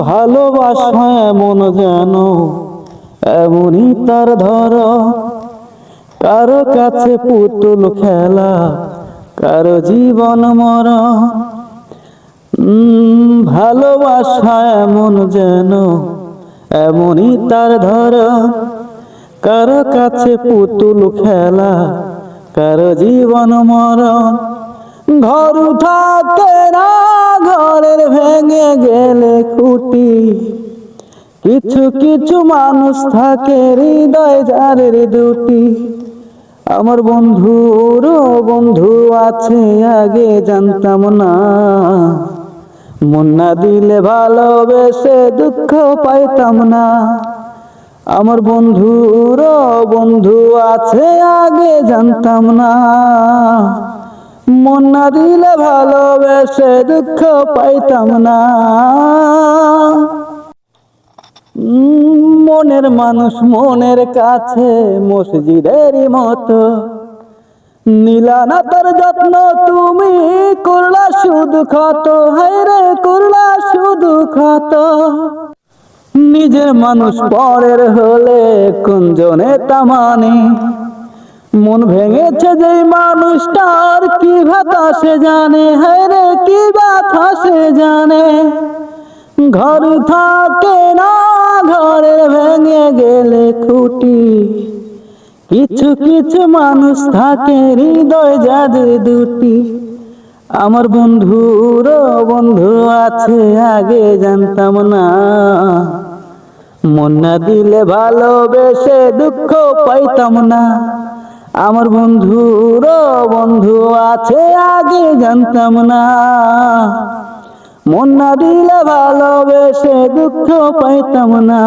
ভালোবাসা এমন যেন এমনই তার ধর, কারো কাছে পুতুল খেলা, কারো জীবন মর। ভালোবাসা এমন যেন এমনই তার ধর, কারো কাছে পুতুল খেলা, কারো জীবন মরণ। ঘর থাকে না, ঘরের ভেঙে গেলে খুঁটি, কিছু কিছু মানুষ থাকে হৃদয় যারের দুটি। আমার বন্ধুর বন্ধু আছে আগে জানতাম না, মন না দিলে ভালোবেসে দুঃখ পাইতাম না। আমার বন্ধুর বন্ধু আছে আগে জানতাম না, মন না দিলে ভালোবেসে দুঃখ পাইতাম না। মনের মানুষ মনের কাছে মসজিদেরই মতো, নিলা না তার যত্ন, তুমি করলা শুধু ক্ষত, হায়রে করলা শুধু ক্ষত। নিজের মানুষ পরের হলে কুঞ্জনে তামানে, মন ভেঙেছে যেই মানুষটার কি ব্যথা সে জানে, হায়রে কি ব্যথা সে জানে। ঘর থাকে না, ঘরে ভেঙে গেলে খুঁটি, কিছু কিছু মানুষ থাকে হৃদয় যাদের দুটি। আমার বন্ধুর বন্ধু আছে আগে জানতাম না, মন না দিলে ভালোবেসে দুঃখ পাইতাম না। আমার বন্ধুর বন্ধু আছে আগে জানতাম না, মন না দিলে ভালোবেসে দুঃখ পাইতাম না।